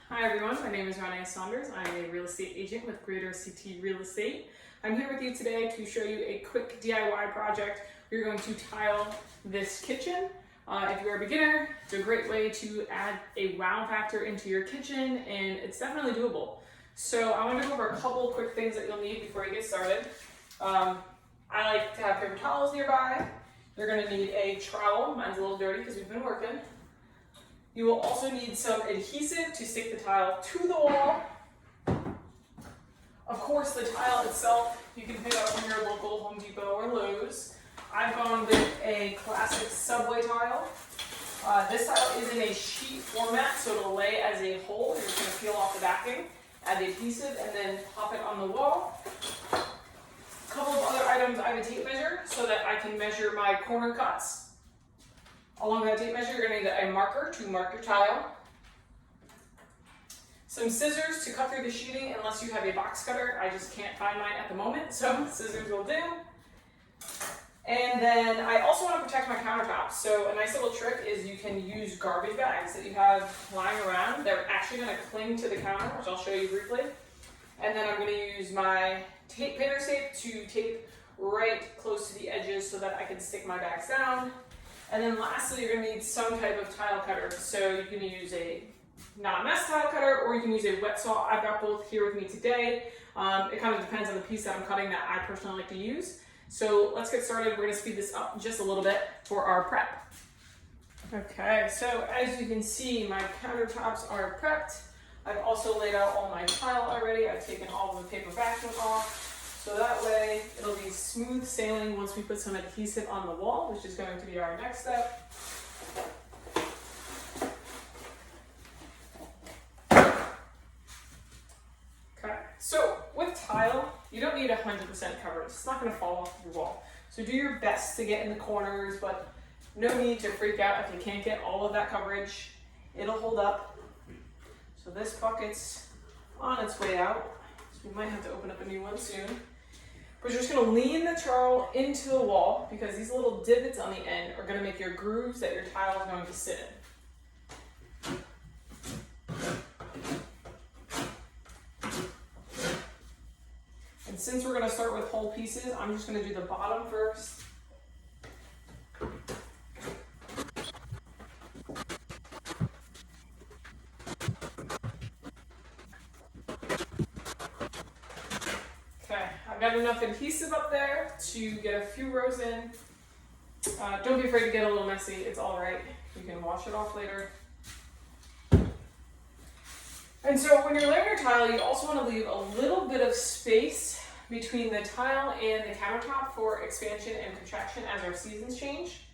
Hi everyone, my name is Renee Saunders. I'm a real estate agent with Greater CT Real Estate. I'm here with you today to show you a quick DIY project. We're going to tile this kitchen. If you're a beginner, it's a great way to add a wow factor into your kitchen, and it's definitely doable. So I want to go over a couple quick things that you'll need before you get started. I like to have paper towels nearby. You're going to need a trowel. Mine's a little dirty because we've been working. You will also need some adhesive to stick the tile to the wall. Of course, the tile itself you can pick up from your local Home Depot or Lowe's. I've gone with a classic subway tile. This tile is in a sheet format, so it'll lay as a whole. You're just going to peel off the backing, add the adhesive, and then pop it on the wall. A couple of other items, I have a tape measure so that I can measure my corner cuts. Along with that tape measure, you're going to need a marker to mark your tile. Some scissors to cut through the sheeting unless you have a box cutter. I just can't find mine at the moment, so scissors will do. And then I also want to protect my countertops. So a nice little trick is you can use garbage bags that you have lying around. They're actually going to cling to the counter, which I'll show you briefly. And then I'm going to use my painter's tape to tape right close to the edges so that I can stick my bags down. And then lastly, you're going to need some type of tile cutter. So you can use a not-a-mess tile cutter, or you can use a wet saw. I've got both here with me today. It kind of depends on the piece that I'm cutting that I personally like to use. So let's get started. We're going to speed this up just a little bit for our prep. Okay, so as you can see, my countertops are prepped. I've also laid out all my tile already. I've taken all of the paper backing off. So that way it'll be smooth sailing once we put some adhesive on the wall, which is going to be our next step. Okay, so with tile, you don't need 100% coverage. It's not going to fall off your wall. So do your best to get in the corners, but no need to freak out if you can't get all of that coverage. It'll hold up. So this bucket's on its way out. So we might have to open up a new one soon. We're just going to lean the trowel into the wall because these little divots on the end are going to make your grooves that your tile is going to sit in. And since we're going to start with whole pieces, I'm just going to do the bottom first. I've got enough adhesive up there to get a few rows in. Don't be afraid to get a little messy. It's all right. You can wash it off later. And so when you're layering your tile, you also want to leave a little bit of space between the tile and the countertop for expansion and contraction as our seasons change.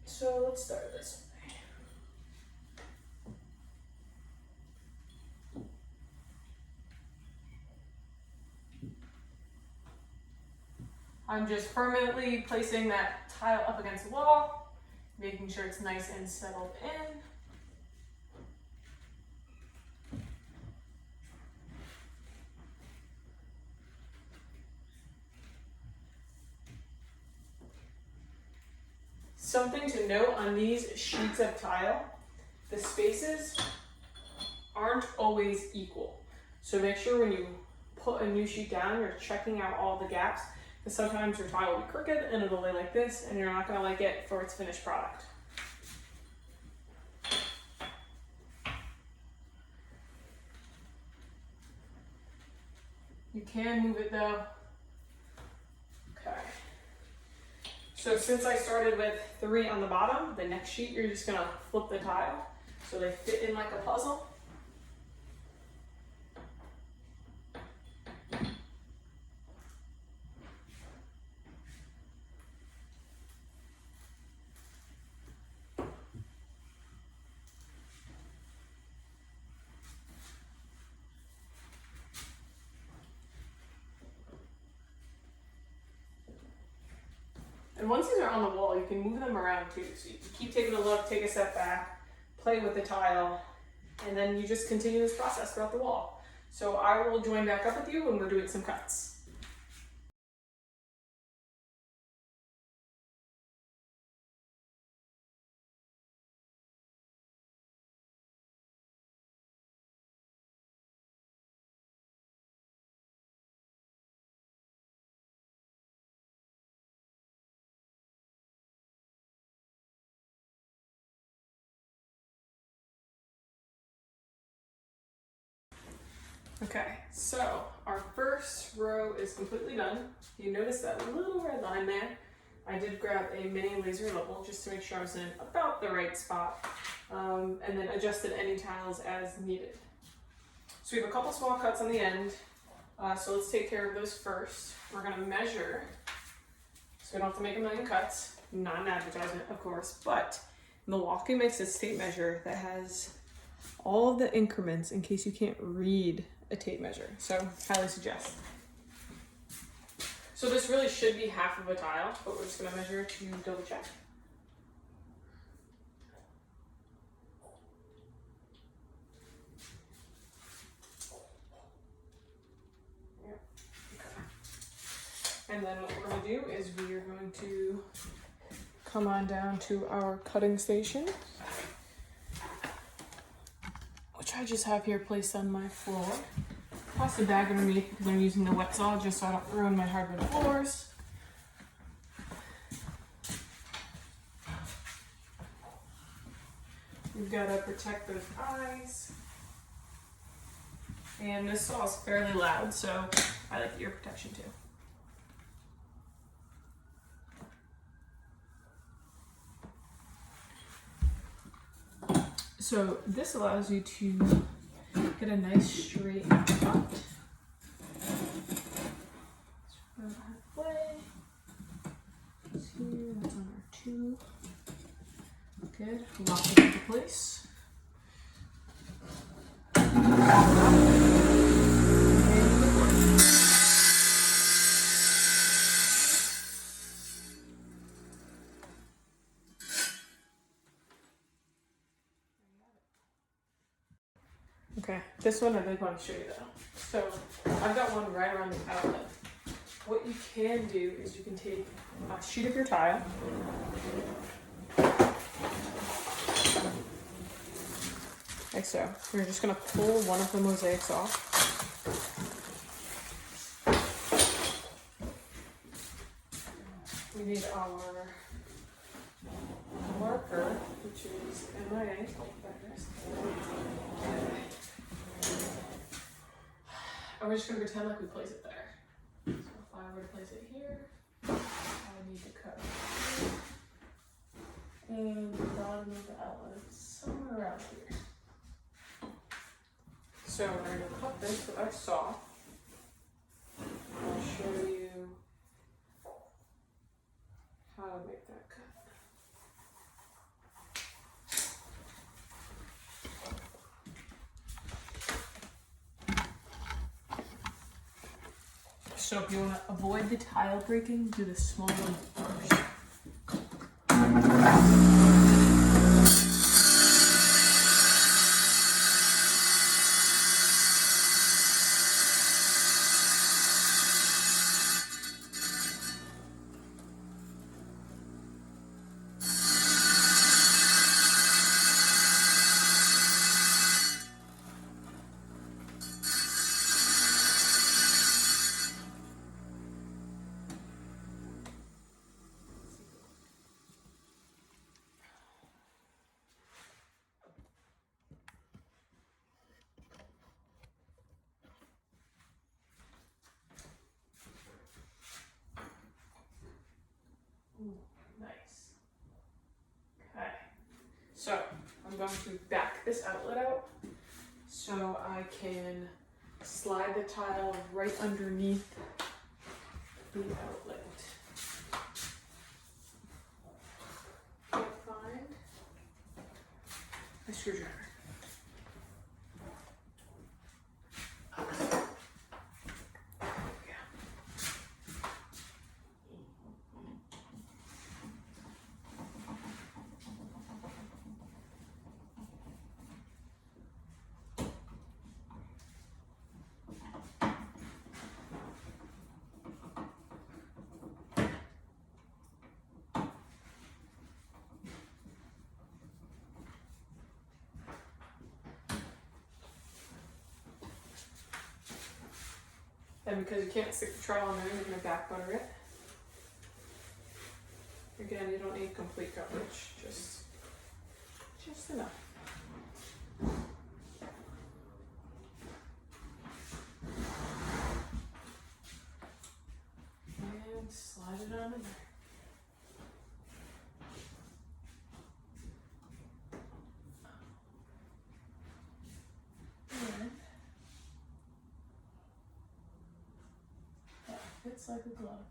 So let's start this way. I'm just permanently placing that tile up against the wall, making sure it's nice and settled in. Something to note on these sheets of tile, the spaces aren't always equal. So make sure when you put a new sheet down, you're checking out all the gaps. Because sometimes your tile will be crooked and it'll lay like this, and you're not going to like it for its finished product. You can move it though. Okay. So since I started with 3 on the bottom, the next sheet you're just going to flip the tile so they fit in like a puzzle. And once these are on the wall, you can move them around too. So you can keep taking a look, take a step back, play with the tile, and then you just continue this process throughout the wall. So I will join back up with you when we're doing some cuts. Okay, so our first row is completely done. You notice that little red line there? I did grab a mini laser level just to make sure I was in about the right spot, and then adjusted any tiles as needed. So we have a couple small cuts on the end, so let's take care of those first. We're gonna measure, so we don't have to make a million cuts, not an advertisement of course, but Milwaukee makes this tape measure that has all of the increments in case you can't read a tape measure, so highly suggest. So this really should be half of a tile, but we're just gonna measure to double check. Yep. Okay. And then what we're gonna do is we are going to come on down to our cutting station, which I just have here placed on my floor. Toss the bag underneath because I'm using the wet saw just so I don't ruin my hardwood floors. We've got to protect those eyes. And this saw is fairly loud, so I like ear protection too. So this allows you to get a nice straight cut. About halfway. That's here, that's on our tube. Good, lock it into place. Okay, this one I did want to show you though. So I've got one right around the outlet. What you can do is you can take a sheet of your tile, like so. You're just going to pull one of the mosaics off. We need our marker, which is MIA. And we're just going to pretend like we place it there. So if I were to place it here, I need to cut here. And the bottom of the outlet is somewhere around here. So we're going to cut this with our saw. I'll show you how to make that cut. So if you want to avoid the tile breaking, do the small one first. Ooh, nice. Okay, so I'm going to back this outlet out so I can slide the tile right underneath the outlet. Can't find my screwdriver. And because you can't stick the trowel in there, you're going to back butter it. Again, you don't need complete coverage, just enough. Just like a glove.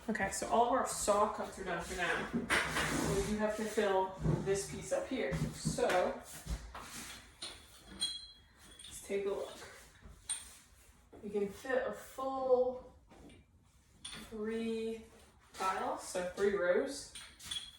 Okay, so all of our saw cuts are done for now. We do have to fill this piece up here. So, let's take a look. You can fit a full 3 tiles, so 3 rows.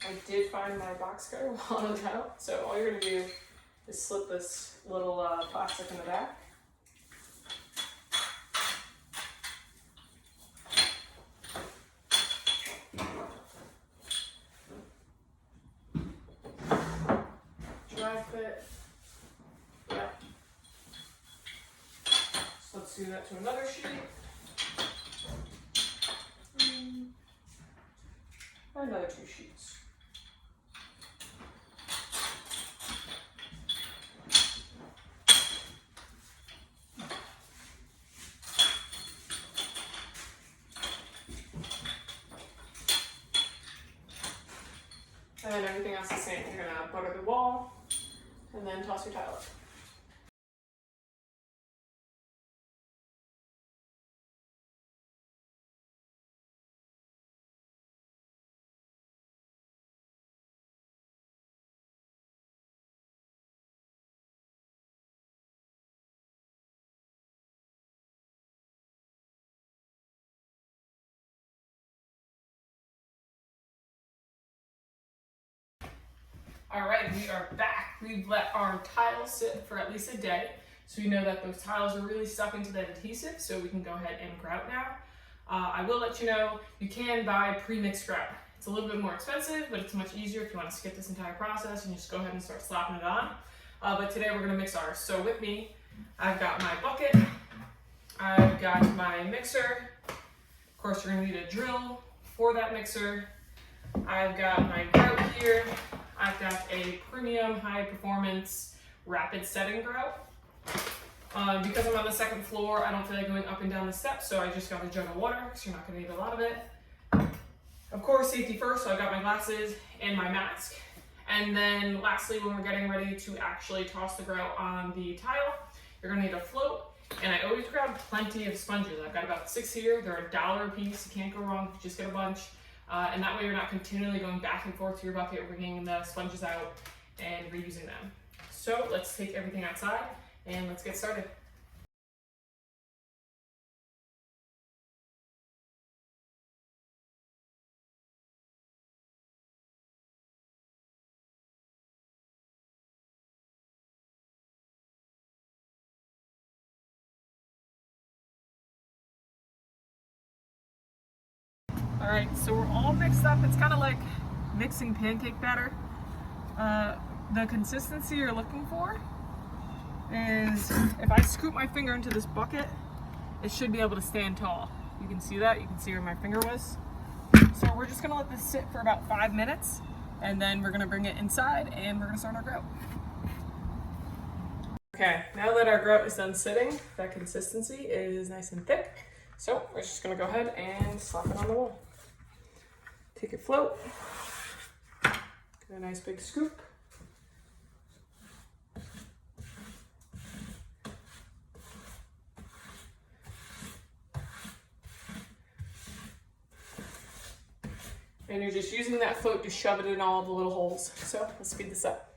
I did find my box cutter while I was out, so all you're gonna do is slip this little plastic in the back. Dry fit. Yeah. So let's do that to another sheet. Another 2 sheets. And then everything else is the same. You're gonna butter the wall and then toss your tile up. All right, we are back. We've let our tiles sit for at least a day, so we know that those tiles are really stuck into that adhesive, so we can go ahead and grout now. I will let you know, you can buy pre-mixed grout. It's a little bit more expensive, but it's much easier if you want to skip this entire process and just go ahead and start slapping it on. But today we're gonna mix ours. So with me, I've got my bucket, I've got my mixer. Of course, you're gonna need a drill for that mixer. I've got my grout here. I've got a premium high performance rapid setting grout. Because I'm on the 2nd floor, I don't feel like going up and down the steps, so I just got a jug of water because you're not going to need a lot of it. Of course, safety first, so I've got my glasses and my mask. And then lastly, when we're getting ready to actually toss the grout on the tile, you're going to need a float. And I always grab plenty of sponges. I've got about 6 here. They're $1 a piece. You can't go wrong if you just get a bunch. And that way you're not continually going back and forth to your bucket, wringing the sponges out and reusing them. So let's take everything outside and let's get started. All right, so we're all mixed up. It's kind of like mixing pancake batter. The consistency you're looking for is, if I scoop my finger into this bucket, it should be able to stand tall. You can see that, you can see where my finger was. So we're just gonna let this sit for about 5 minutes, and then we're gonna bring it inside and we're gonna start our grout. Okay, now that our grout is done sitting, that consistency is nice and thick. So we're just gonna go ahead and slap it on the wall. Take a float, get a nice big scoop. And you're just using that float to shove it in all the little holes. So let's speed this up.